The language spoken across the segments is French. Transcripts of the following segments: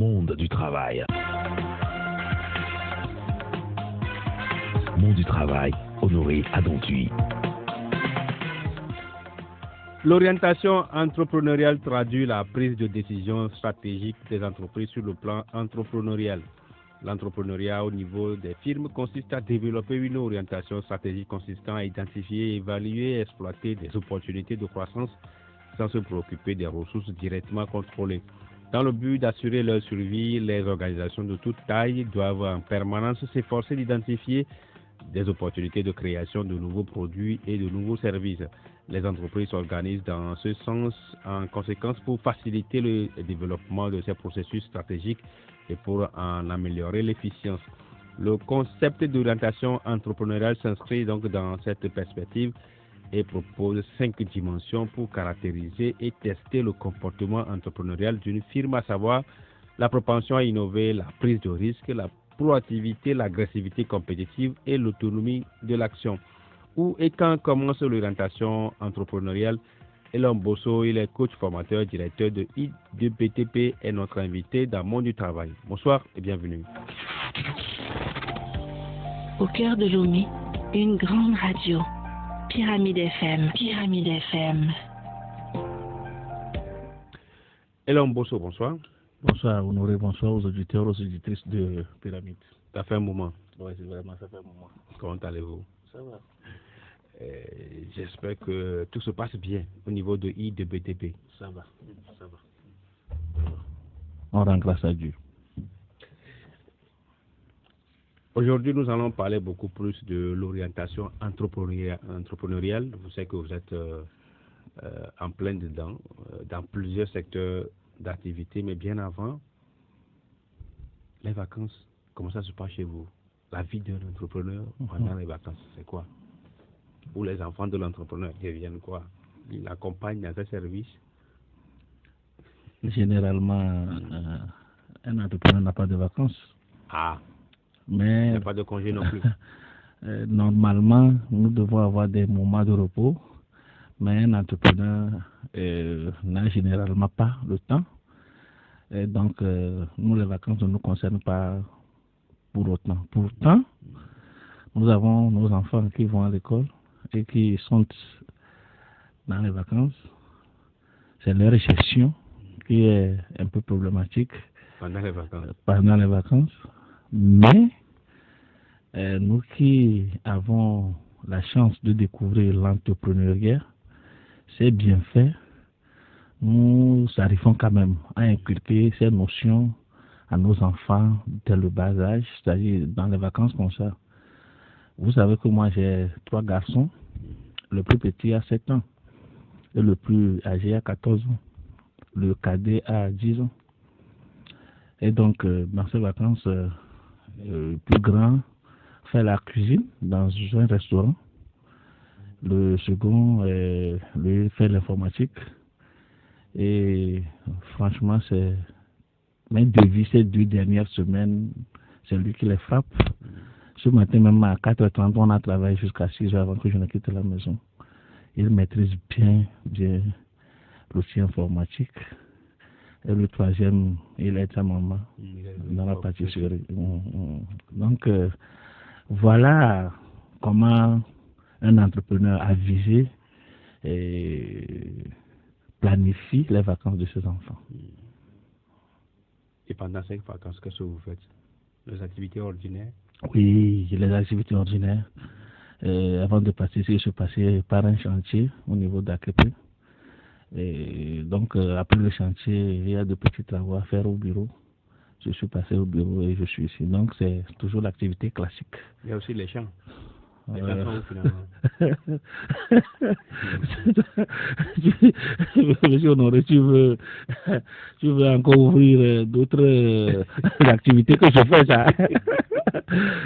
Monde du travail. Monde du travail, Honoré Adontuy. L'orientation entrepreneuriale traduit la prise de décision stratégique des entreprises sur le plan entrepreneurial. L'entrepreneuriat au niveau des firmes consiste à développer une orientation stratégique consistant à identifier, évaluer et exploiter des opportunités de croissance sans se préoccuper des ressources directement contrôlées. Dans le but d'assurer leur survie, les organisations de toute taille doivent en permanence s'efforcer d'identifier des opportunités de création de nouveaux produits et de nouveaux services. Les entreprises s'organisent dans ce sens en conséquence pour faciliter le développement de ces processus stratégiques et pour en améliorer l'efficience. Le concept d'orientation entrepreneuriale s'inscrit donc dans cette perspective et propose 5 dimensions pour caractériser et tester le comportement entrepreneurial d'une firme, à savoir la propension à innover, la prise de risque, la proactivité, l'agressivité compétitive et l'autonomie de l'action. Où et quand commence l'orientation entrepreneuriale? Elon Bosso, il est coach formateur, directeur de I2BTP, est notre invité dans Monde du Travail. Bonsoir et bienvenue. Au cœur de Lomé, une grande radio. Pyramide FM. Pyramide FM. Elon Bosso, bonsoir. Bonsoir Honoré, bonsoir aux auditeurs, aux auditrices de Pyramide. Ça fait un moment. Oui, c'est vraiment, ça fait un moment. Comment allez-vous? Ça va. J'espère que tout se passe bien au niveau de I2BTP. Ça va. On rend grâce à Dieu. Aujourd'hui, nous allons parler beaucoup plus de l'orientation entrepreneuriale. Vous savez que vous êtes en plein dedans, dans plusieurs secteurs d'activité, mais bien avant, les vacances, comment ça se passe chez vous? La vie d'un entrepreneur pendant les vacances, c'est quoi? Ou les enfants de l'entrepreneur deviennent quoi? Ils l'accompagnent dans ses services? Généralement, un entrepreneur n'a pas de vacances. Ah, mais il n'y a pas de congé non plus. Normalement, nous devons avoir des moments de repos, mais un entrepreneur n'a généralement pas le temps. Et donc, nous, les vacances ne nous concernent pas pour autant. Pourtant, nous avons nos enfants qui vont à l'école et qui sont dans les vacances. C'est leur gestion qui est un peu problématique Pendant les vacances. Mais nous qui avons la chance de découvrir l'entrepreneuriat, c'est bien fait. Nous arrivons quand même à inculquer ces notions à nos enfants dès le bas âge, c'est-à-dire dans les vacances comme ça. Vous savez que moi j'ai 3 garçons, le plus petit a 7 ans et le plus âgé a 14 ans, le cadet a 10 ans. Et donc dans ces vacances, le plus grand fait la cuisine dans un restaurant, le second lui fait l'informatique. Et franchement, c'est même depuis ces 2 dernières semaines, c'est lui qui les frappe. Ce matin, même à 4h30, on a travaillé jusqu'à 6h avant que je ne quitte la maison. Il maîtrise bien l'outil informatique. Et le troisième, il aide sa maman dans la pâtisserie. Donc, voilà comment un entrepreneur avisé planifie les vacances de ses enfants. Et pendant ces vacances, qu'est-ce que vous faites? Les activités ordinaires? Oui, les activités ordinaires. Avant de partir, je suis passé par un chantier au niveau d'AKP. Et donc, après le chantier, il y a de petits travaux à faire au bureau. Je suis passé au bureau et je suis ici. Donc, c'est toujours l'activité classique. Il y a aussi les champs. Finalement. Monsieur Honoré, tu veux encore ouvrir d'autres activités que je fais, ça?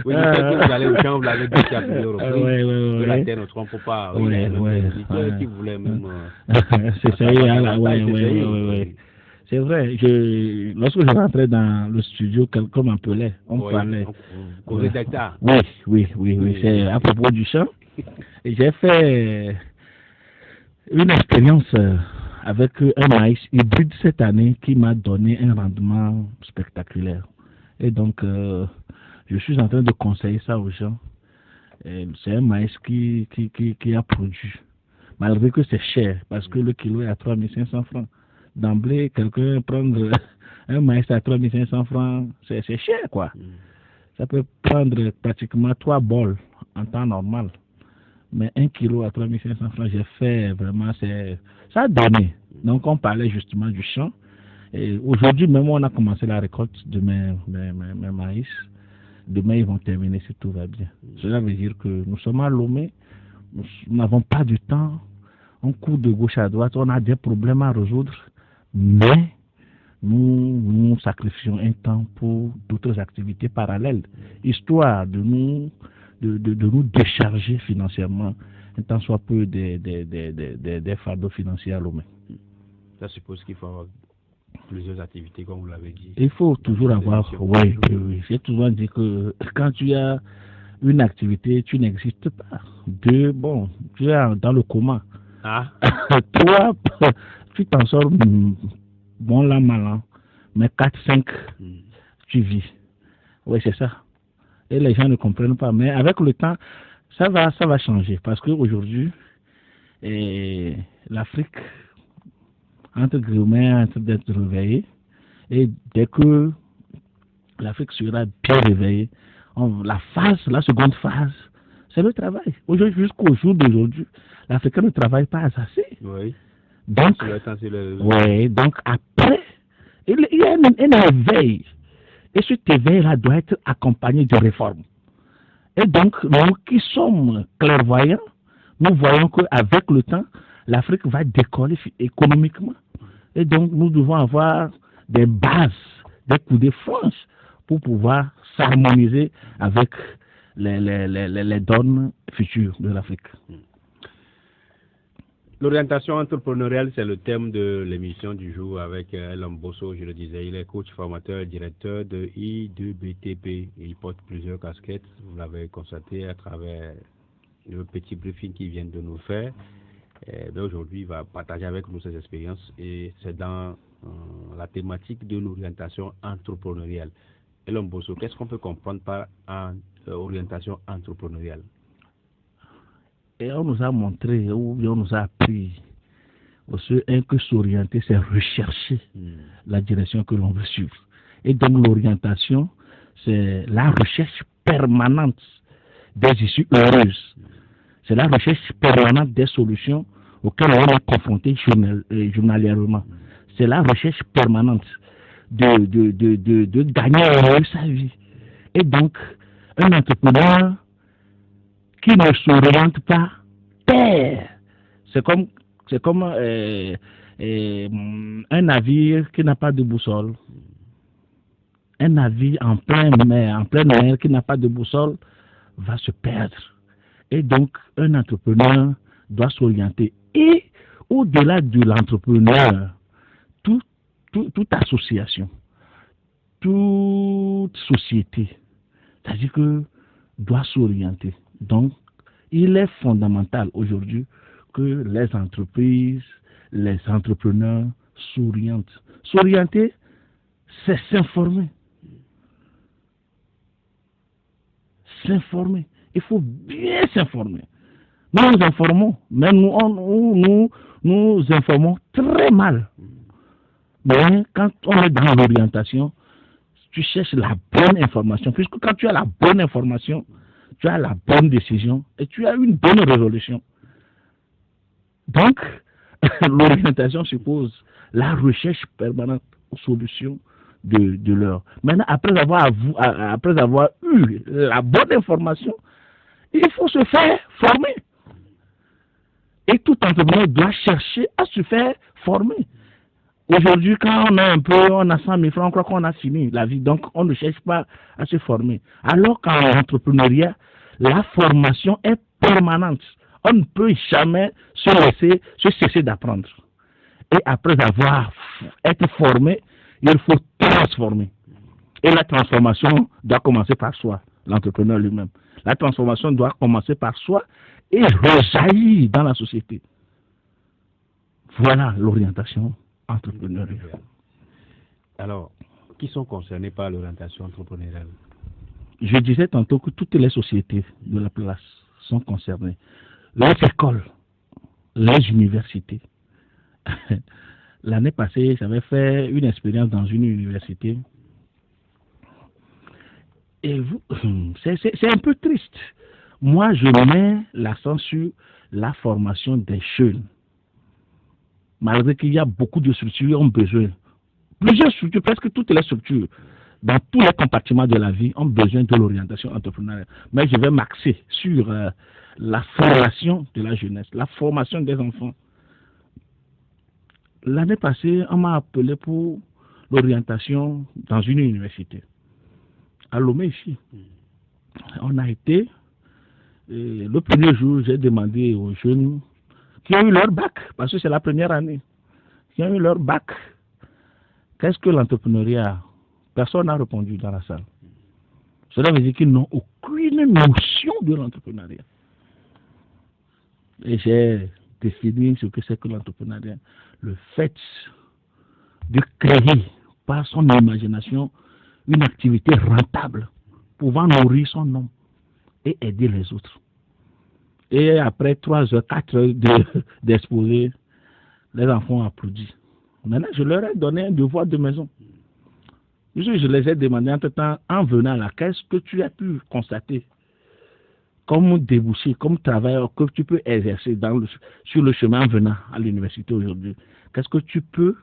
Oui, je sais que vous allez au champ, vous l'avez dit à plusieurs reprises. Oui. La terre ne trompe pas. Oui. Qui voulait même. C'est ça, oui. C'est vrai, lorsque je rentrais dans le studio, quelqu'un m'appelait, on parlait. Au rédacteur. Oui, c'est à propos du chant. Et j'ai fait une expérience avec un maïs hybride cette année qui m'a donné un rendement spectaculaire. Et donc, je suis en train de conseiller ça aux gens. C'est un maïs qui a produit, malgré que c'est cher, parce que le kilo est à 3500 francs. D'emblée, quelqu'un prendre un maïs à 3500 francs, c'est cher, quoi. Ça peut prendre pratiquement 3 bols en temps normal. Mais 1 kilo à 3500 francs, j'ai fait vraiment, ça a donné. Donc, on parlait justement du champ. Et aujourd'hui, même on a commencé la récolte de mes maïs. Demain, ils vont terminer si tout va bien. Cela veut dire que nous sommes à Lomé, nous n'avons pas du temps, on court de gauche à droite, on a des problèmes à résoudre, mais nous sacrifions un temps pour d'autres activités parallèles, histoire de nous décharger financièrement, un temps soit peu des fardeaux financiers à Lomé. Ça suppose qu'il faut avoir plusieurs activités, comme vous l'avez dit. Il faut toujours avoir, oui. J'ai toujours dit que quand tu as une activité, tu n'existes pas. Tu es dans le coma. Ah. Toi, tu t'en sors bon là, mal, mais 4-5, tu vis. Oui, c'est ça. Et les gens ne comprennent pas. Mais avec le temps, ça va changer. Parce qu'aujourd'hui, l'Afrique, entre guillemets, en train d'être réveillée. Et dès que l'Afrique sera bien réveillée, la seconde phase, c'est le travail. Aujourd'hui, jusqu'au jour d'aujourd'hui, l'Africain ne travaille pas assez. Oui. Donc, donc après, il y a un éveil. Et cet éveil-là doit être accompagné de réformes. Et donc, nous qui sommes clairvoyants, nous voyons qu'avec le temps, l'Afrique va décoller économiquement. Et donc, nous devons avoir des bases, des coups de franche pour pouvoir s'harmoniser avec les donnes futures de l'Afrique. L'orientation entrepreneuriale, c'est le thème de l'émission du jour avec Lomboso, je le disais. Il est coach, formateur et directeur de I2BTP. Il porte plusieurs casquettes, vous l'avez constaté à travers le petit briefing qu'il vient de nous faire. Aujourd'hui, il va partager avec nous ses expériences et c'est dans la thématique de l'orientation entrepreneuriale. Et Lomboso, qu'est-ce qu'on peut comprendre par orientation entrepreneuriale? Et on nous a montré, ou bien on nous a appris, que s'orienter, c'est rechercher la direction que l'on veut suivre. Et donc l'orientation, c'est la recherche permanente des issues heureuses. C'est la recherche permanente des solutions auxquelles on est confronté journalièrement. C'est la recherche permanente de gagner sa vie. Et donc, un entrepreneur qui ne s'oriente pas perd. C'est comme un navire qui n'a pas de boussole. Un navire en pleine mer qui n'a pas de boussole va se perdre. Et donc, un entrepreneur doit s'orienter. Et au-delà de l'entrepreneur, toute association, toute société, c'est-à-dire que doit s'orienter. Donc, il est fondamental aujourd'hui que les entreprises, les entrepreneurs s'orientent. S'orienter, c'est s'informer. S'informer. Il faut bien s'informer. Nous nous informons, mais nous informons très mal. Mais quand on est dans l'orientation, tu cherches la bonne information. Puisque quand tu as la bonne information, tu as la bonne décision et tu as une bonne résolution. Donc, l'orientation suppose la recherche permanente aux solutions de l'heure. Maintenant, après avoir eu la bonne information, il faut se faire former. Et tout entrepreneur doit chercher à se faire former. Aujourd'hui, quand on a 100 000 francs, on croit qu'on a fini la vie. Donc, on ne cherche pas à se former. Alors qu'en entrepreneuriat, la formation est permanente. On ne peut jamais se cesser d'apprendre. Et après avoir été formé, il faut transformer. Et la transformation doit commencer par soi, l'entrepreneur lui-même. La transformation doit commencer par soi et rejaillir dans la société. Voilà l'orientation entrepreneuriale. Alors, qui sont concernés par l'orientation entrepreneuriale? Je disais tantôt que toutes les sociétés de la place sont concernées. Les écoles, les universités. L'année passée, j'avais fait une expérience dans une université. Et c'est un peu triste. Moi, je mets l'accent sur la formation des jeunes. Malgré qu'il y a beaucoup de structures qui ont besoin. Plusieurs structures, presque toutes les structures, dans tous les compartiments de la vie, ont besoin de l'orientation entrepreneuriale. Mais je vais m'axer sur la formation de la jeunesse, la formation des enfants. L'année passée, on m'a appelé pour l'orientation dans une université. À Lomé, ici. On a été. Et le premier jour, j'ai demandé aux jeunes qui ont eu leur bac, parce que c'est la première année, qui ont eu leur bac, qu'est-ce que l'entrepreneuriat? Personne n'a répondu dans la salle. Cela veut dire qu'ils n'ont aucune notion de l'entrepreneuriat. Et j'ai défini ce que c'est que l'entrepreneuriat. Le fait de créer par son imagination une activité rentable, pouvant nourrir son homme et aider les autres. Et après 3 heures, 4 heures d'exposé, les enfants ont applaudi. Maintenant, je leur ai donné un devoir de maison. Je les ai demandé entre-temps, en venant là, qu'est-ce que tu as pu constater comme débouché, comme travail que tu peux exercer sur le chemin en venant à l'université aujourd'hui? Qu'est-ce que tu peux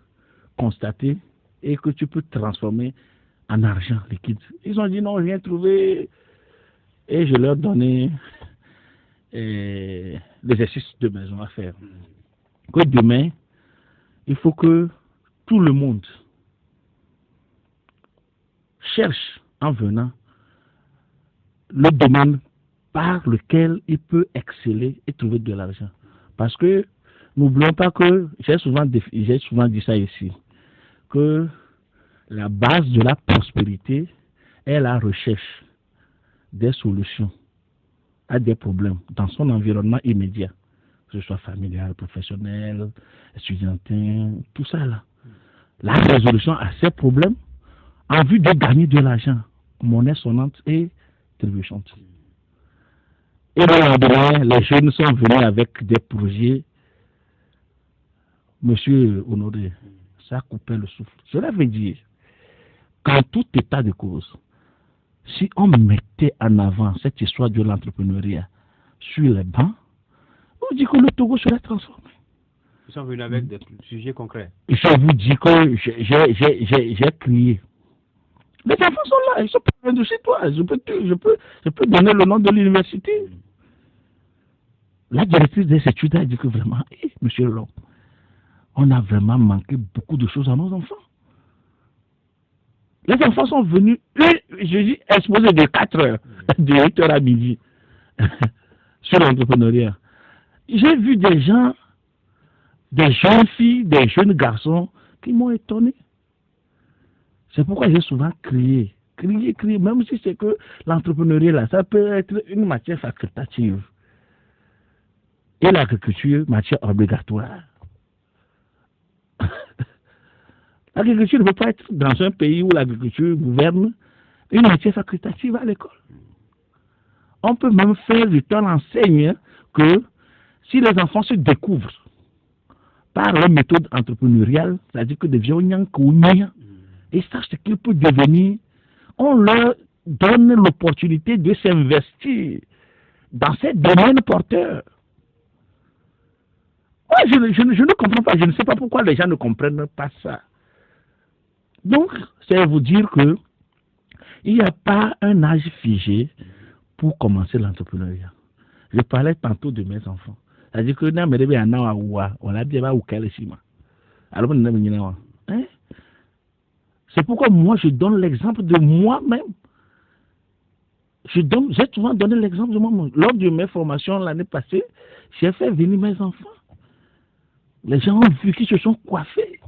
constater et que tu peux transformer en argent liquide? Ils ont dit non, rien trouvé. Et je leur donnais l'exercice de maison à faire. Que demain, il faut que tout le monde cherche en venant le domaine par lequel il peut exceller et trouver de l'argent. Parce que n'oublions pas que, j'ai souvent dit ça ici, que la base de la prospérité est la recherche des solutions à des problèmes dans son environnement immédiat, que ce soit familial, professionnel, estudiantin, tout ça là. La résolution à ces problèmes en vue de gagner de l'argent, monnaie sonnante et trébuchante. Et le lendemain, les jeunes sont venus avec des projets. Monsieur Honoré, ça coupait le souffle. Cela veut dire qu'en tout état de cause, si on mettait en avant cette histoire de l'entrepreneuriat sur les bancs, on dit que le Togo serait transformé. Ils sont venus avec des sujets concrets. Je vous dis que j'ai crié. Les enfants sont là, ils sont pas loin de chez toi. Je peux donner le nom de l'université. La directrice des études a dit que vraiment, monsieur Long, on a vraiment manqué beaucoup de choses à nos enfants. Les enfants sont venus, je dis, exposés de 4 heures, de 8 heures à midi, sur l'entrepreneuriat. J'ai vu des gens, des jeunes filles, des jeunes garçons qui m'ont étonné. C'est pourquoi j'ai souvent crié, même si c'est que l'entrepreneuriat, là, ça peut être une matière facultative. Et l'agriculture, matière obligatoire. L'agriculture ne peut pas être dans un pays où l'agriculture gouverne une matière facultative à l'école. On peut même faire du temps enseigne que si les enfants se découvrent par leur méthode entrepreneuriale, c'est-à-dire que deviennent et sachent ce qu'ils peuvent devenir, on leur donne l'opportunité de s'investir dans ces domaines porteurs. Moi, je ne comprends pas, je ne sais pas pourquoi les gens ne comprennent pas ça. Donc, c'est vous dire que il n'y a pas un âge figé pour commencer l'entrepreneuriat. Je parlais tantôt de mes enfants. C'est-à-dire que c'est pourquoi moi je donne l'exemple de moi-même. J'ai souvent donné l'exemple de moi-même. Lors de mes formations l'année passée, j'ai fait venir mes enfants. Les gens ont vu qu'ils se sont coiffés,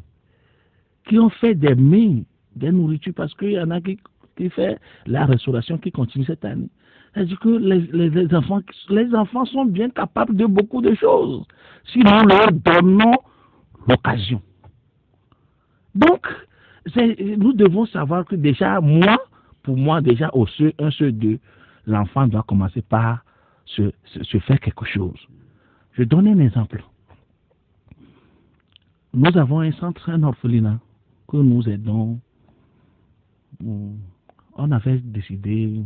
qui ont fait des mets, des nourritures, parce qu'il y en a qui fait la restauration qui continue cette année. C'est-à-dire que les enfants sont bien capables de beaucoup de choses. Si nous leur donnons l'occasion. Donc, nous devons savoir que déjà, pour moi, déjà, au un seul 2, l'enfant doit commencer par se faire quelque chose. Je donne un exemple. Nous avons un centre, un orphelinat, que nous aidons. On avait décidé,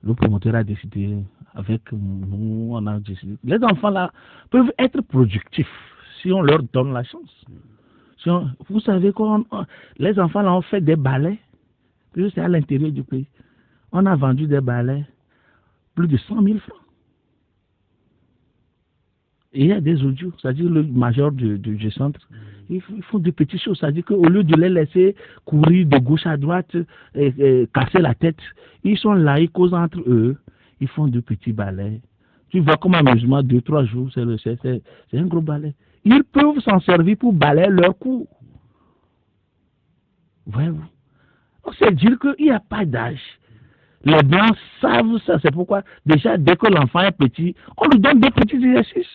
le promoteur a décidé, avec nous, on a décidé. Les enfants là peuvent être productifs si on leur donne la chance. Vous savez quoi, les enfants là ont fait des balais, puis c'est à l'intérieur du pays. On a vendu des balais, plus de 100 000 francs. Et il y a des audios, c'est-à-dire le major du centre, ils font de petites choses, c'est-à-dire qu'au lieu de les laisser courir de gauche à droite, casser la tête, ils sont là, ils causent entre eux, ils font de petits balais. Tu vois comme amusement, 2-3 jours, c'est un gros balai. Ils peuvent s'en servir pour balayer leur cou. Voyez-vous? C'est dire qu'il n'y a pas d'âge. Les Blancs savent ça, c'est pourquoi déjà dès que l'enfant est petit, on lui donne des petits exercices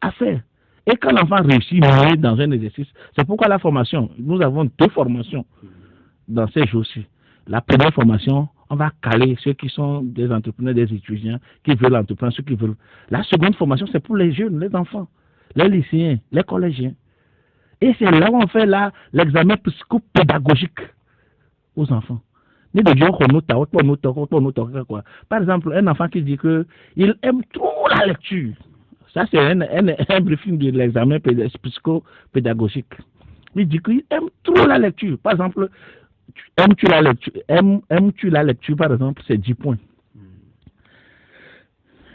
à faire. Et quand l'enfant réussit mieux dans un exercice, c'est pourquoi la formation, nous avons 2 formations dans ces jours-ci. La première formation, on va caler ceux qui sont des entrepreneurs, des étudiants, qui veulent entreprendre, ceux qui veulent. La seconde formation, c'est pour les jeunes, les enfants, les lycéens, les collégiens. Et c'est là où on fait l'examen psychopédagogique aux enfants. Par exemple, un enfant qui dit qu'il aime trop la lecture. Ça, c'est un briefing de l'examen psychopédagogique. Il dit qu'il aime trop la lecture. Par exemple, aimes-tu la lecture, par exemple, c'est 10 points.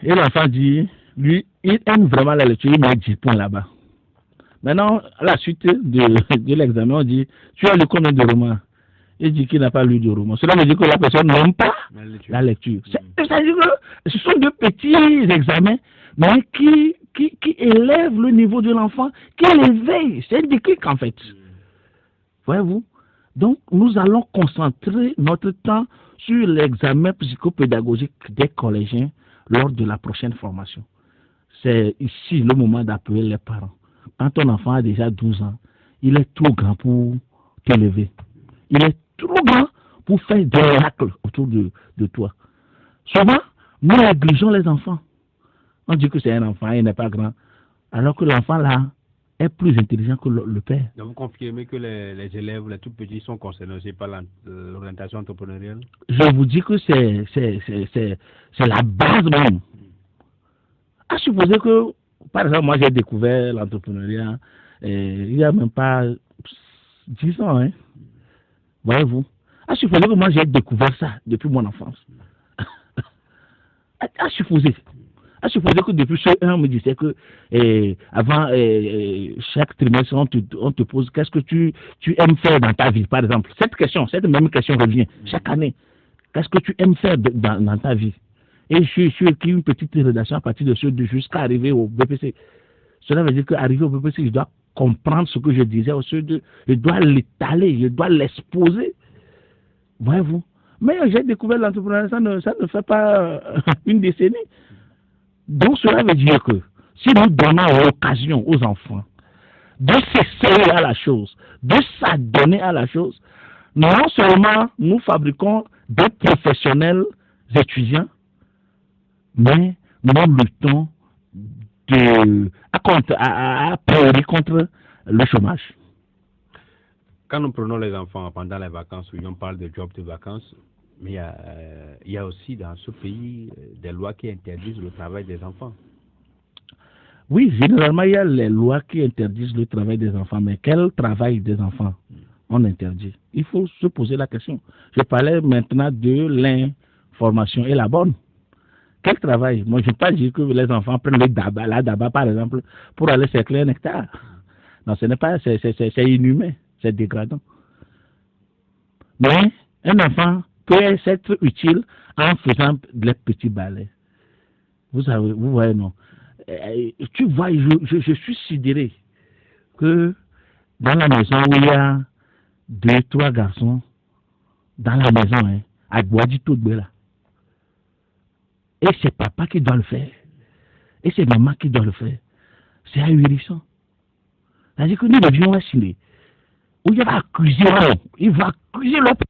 Et l'enfant dit, lui, il aime vraiment la lecture, il met 10 points là-bas. Maintenant, à la suite de l'examen, on dit, tu as lu combien de romans? Il dit qu'il n'a pas lu de roman. Cela veut dire que la personne n'aime pas la lecture. C'est-à-dire que ce sont 2 petits examens, mais qui élèvent le niveau de l'enfant, qui l'éveillent. C'est un déclic en fait. Voyez-vous? Donc, nous allons concentrer notre temps sur l'examen psychopédagogique des collégiens lors de la prochaine formation. C'est ici le moment d'appeler les parents. Quand ton enfant a déjà 12 ans, il est trop grand pour t'élever. Il est trop grand pour faire des miracles autour de toi. Souvent, nous négligeons les enfants. On dit que c'est un enfant, il n'est pas grand. Alors que l'enfant là est plus intelligent que le père. Donc vous confirmez que les élèves, les tout petits, sont concernés par l'orientation entrepreneuriale? Je vous dis que c'est la base même. À supposer que, par exemple, moi j'ai découvert l'entrepreneuriat il n'y a même pas 10 ans. Hein. Voyez-vous? À supposer que moi j'ai découvert ça depuis mon enfance. À supposer que depuis ce 1, on me disait que avant chaque trimestre, on te pose qu'est-ce que tu aimes faire dans ta vie, par exemple. Cette même question revient chaque année. Qu'est-ce que tu aimes faire dans ta vie? Et je suis écrit une petite rédaction à partir de ce jusqu'à arriver au BPC. Cela veut dire qu'arriver au BPC, je dois comprendre ce que je disais au CE2. Je dois l'étaler, je dois l'exposer. Voyez-vous? Mais j'ai découvert l'entrepreneuriat, ça ne fait pas une décennie. Donc cela veut dire que si nous donnons l'occasion aux enfants de s'essayer à la chose, de s'adonner à la chose, non seulement nous fabriquons des professionnels étudiants, mais nous luttons à priori contre le chômage. Quand nous prenons les enfants pendant les vacances, on parle de job de vacances, mais il y a aussi dans ce pays des lois qui interdisent le travail des enfants. Oui, généralement, il y a les lois qui interdisent le travail des enfants, mais quel travail des enfants on interdit? Il faut se poser la question. Je parlais maintenant de l'information et la bonne. Quel travail? Moi, je ne veux pas dire que les enfants prennent la daba, par exemple, pour aller cercler un hectare. Non, ce n'est pas, c'est inhumain, c'est dégradant. Mais un enfant peut être utile en faisant des petits balais. Vous voyez, non? Tu vois, je suis sidéré que dans la maison où il y a 2-3 garçons, dans la maison, hein, à Guadi tout là. Et c'est papa qui doit le faire. Et c'est maman qui doit le faire. C'est ahurissant. C'est-à-dire que nous devions assumer. Où il va accuser il va accuser l'autre.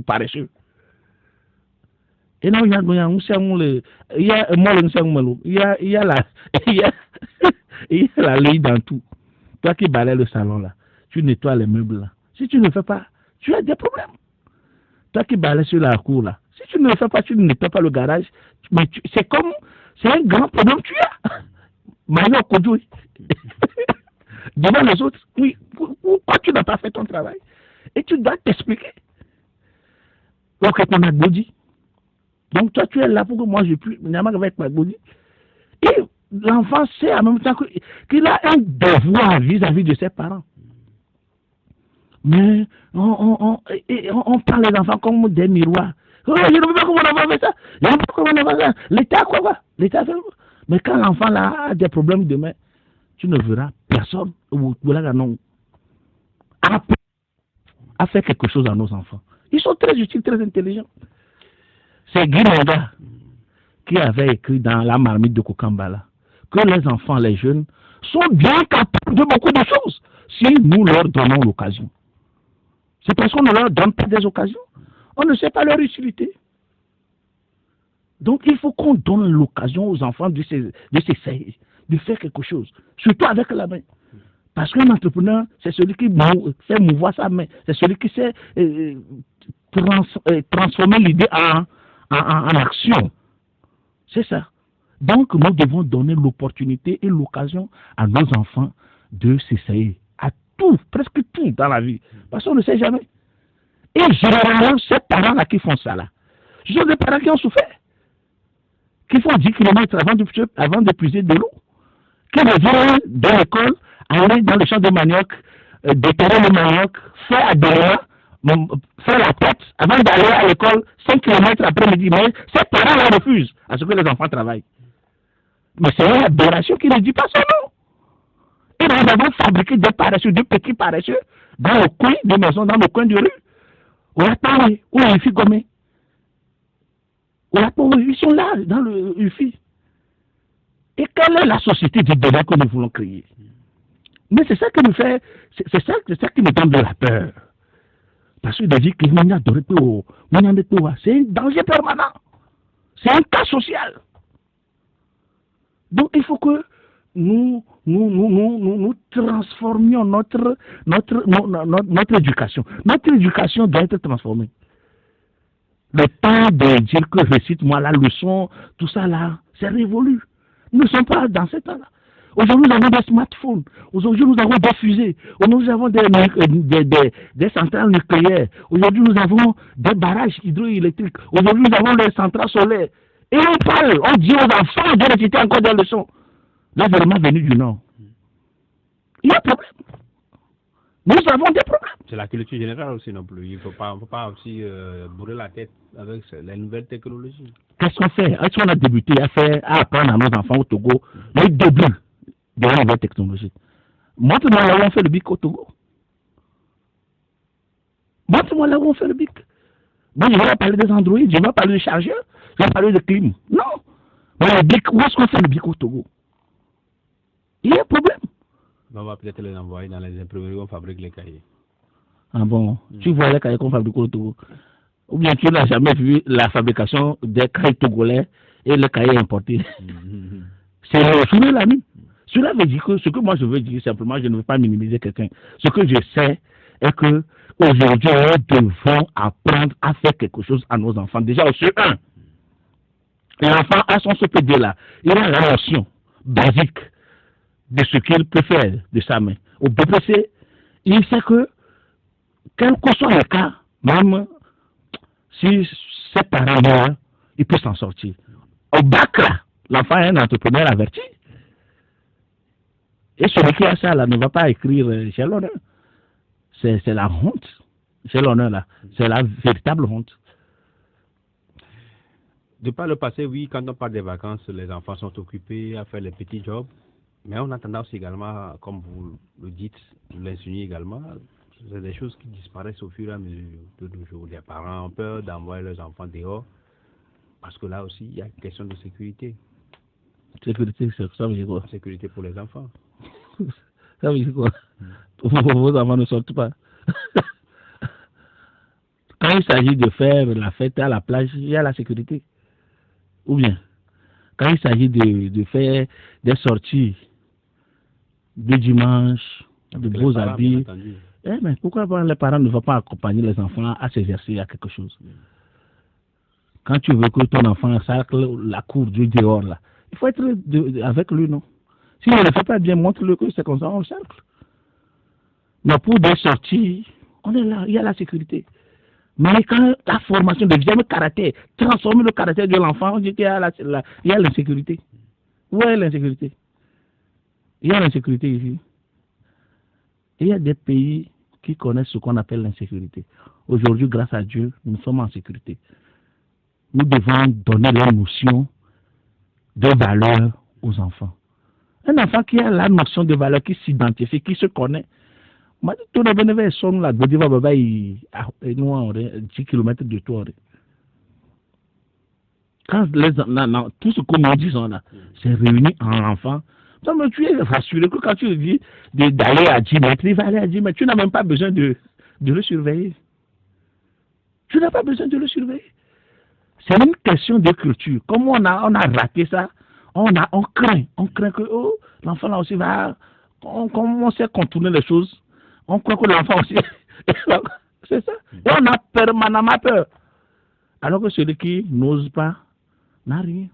Paresseux. Et là, il y a la, il y a la loi dans tout. Toi qui balayes le salon là, tu nettoies les meubles là. Si tu ne le fais pas, tu as des problèmes. Toi qui balayes sur la cour là, si tu ne le fais pas, tu ne nettoies pas le garage. Mais c'est un grand problème que tu as. Maintenant, conduit. Devant les autres, oui, pourquoi tu n'as pas fait ton travail? Et tu dois t'expliquer. Donc, on a dit. Donc, toi, tu es là pour que moi, je puisse, avec ma body. Et l'enfant sait en même temps qu'il a un devoir vis-à-vis de ses parents. Mais on prend les enfants comme des miroirs. Oh, je ne sais pas comment on va faire ça. Je ne sais pas comment on va faire ça. L'État, quoi? L'État fait. Mais quand l'enfant là a des problèmes demain, tu ne verras personne à faire quelque chose à nos enfants. Ils sont très utiles, très intelligents. C'est Guy Monda qui avait écrit dans La Marmite de Kokambala que les enfants, les jeunes, sont bien capables de beaucoup de choses si nous leur donnons l'occasion. C'est parce qu'on ne leur donne pas des occasions. On ne sait pas leur utilité. Donc il faut qu'on donne l'occasion aux enfants de s'essayer, de faire quelque chose, surtout avec la main. Parce qu'un entrepreneur, c'est celui qui fait mouvoir sa main, c'est celui qui sait transformer l'idée en action. C'est ça. Donc nous devons donner l'opportunité et l'occasion à nos enfants de s'essayer à tout, presque tout dans la vie. Parce qu'on ne sait jamais. Et généralement, ces parents-là qui font ça là, ce sont des parents qui ont souffert, qui font 10 km avant de puiser de l'eau, qui reviennent de l'école, aller dans le champ de manioc, déterrer le manioc, faire la tête avant d'aller à l'école 5 km après-midi. Mais ces parents-là refusent à ce que les enfants travaillent. Mais c'est une aberration qui ne dit pas ça, non. Et nous avons fabriqué des paresseux, des petits paresseux, dans le coin de maison, dans le coin de rue. On a parlé, où les filles gommées. Ils sont là, dans le UFI. Et quelle est la société du délai que nous voulons créer? Mais c'est ça qui nous fait, c'est ça qui nous donne de la peur. Parce que c'est un danger permanent. C'est un cas social. Donc il faut que nous transformions notre éducation. Notre éducation doit être transformée. Le temps de dire que récite-moi la leçon, tout ça là, c'est révolu. Nous ne sommes pas dans ce temps-là. Aujourd'hui, nous avons des smartphones. Aujourd'hui, nous avons des fusées. Aujourd'hui, nous avons des centrales nucléaires. Aujourd'hui, nous avons des barrages hydroélectriques. Aujourd'hui, nous avons des centrales solaires. Et on parle, on dit aux enfants de réciter encore des leçons. Là, vraiment venu du Nord. Il y a un problème. Nous avons des problèmes. C'est la culture générale aussi non plus. Il ne faut pas aussi bourrer la tête avec les nouvelles technologies. Qu'est-ce qu'on fait? Est-ce qu'on a débuté à apprendre à nos enfants au Togo le début de la nouvelle technologie? Montre-moi là où on fait le bic au Togo. Montre-moi là où on fait le bic. Moi, je vais pas parler des Android, je vais pas parler de chargeurs, je vais parler de clim. Non. Mais le bic, où est-ce qu'on fait le bic au Togo? Il y a un problème. On va peut-être les envoyer dans les imprimeries où on fabrique les cahiers. Ah bon? Tu vois les cahiers qu'on fabrique au Togo? Ou bien tu n'as jamais vu la fabrication des cahiers togolais et les cahiers importés? C'est le jour et la nuit. Cela veut dire que ce que moi je veux dire simplement, je ne veux pas minimiser quelqu'un. Ce que je sais est que aujourd'hui, nous devons apprendre à faire quelque chose à nos enfants. Déjà au CE1, l'enfant a son CPD là. Il a la notion basique de ce qu'il peut faire de sa main. Au BPC, il sait que, quel que soit le cas, même si ses parents meurent, il peut s'en sortir. Au bac, là, l'enfant est un entrepreneur averti. Et celui qui a ça, là, ne va pas écrire chez l'honneur. C'est la honte. Chez l'honneur, là. C'est la véritable honte. De par le passé, oui, quand on parle des vacances, les enfants sont occupés à faire les petits jobs. Mais on a tendance également, comme vous le dites, vous l'insinuez également, c'est des choses qui disparaissent au fur et à mesure de nos jours. Les parents ont peur d'envoyer leurs enfants dehors, parce que là aussi, il y a une question de sécurité. Sécurité, c'est ça, mais quoi? Sécurité pour les enfants. Ça veut dire quoi? Vos enfants ne sortent pas. Quand il s'agit de faire la fête à la plage, il y a la sécurité. Ou bien, quand il s'agit de faire des sorties de dimanche, de beaux habits, mais pourquoi les parents ne vont pas accompagner les enfants à s'exercer à quelque chose? Quand tu veux que ton enfant cercle la cour du dehors, là, il faut être avec lui, non? Si on ne le fait pas bien, montre-le que c'est comme ça, on le cercle. Mais pour des sorties, on est là, il y a la sécurité. Mais quand la formation devient le caractère, transformer le caractère de l'enfant, on dit qu'il y a l'insécurité. Où est l'insécurité? Il y a l'insécurité ici. Il y a des pays qui connaissent ce qu'on appelle l'insécurité. Aujourd'hui, grâce à Dieu, nous sommes en sécurité. Nous devons donner la notion de valeur aux enfants. Un enfant qui a la notion de valeur, qui s'identifie, qui se connaît. Tout le monde son la Godiva Baba et nous 10 km de toi. Quand tout ce que nous disons là, c'est réuni en enfant. Donc tu es rassuré que quand tu lui dis d'aller à 10 mètres, il va aller à 10 mètres. Tu n'as même pas besoin de le surveiller. Tu n'as pas besoin de le surveiller. C'est une question de culture. Comme on a raté ça, on craint que l'enfant là aussi va, comme on sait contourner les choses, on croit que l'enfant aussi, c'est ça. Et on a permanemment peur. Alors que celui qui n'ose pas n'a rien.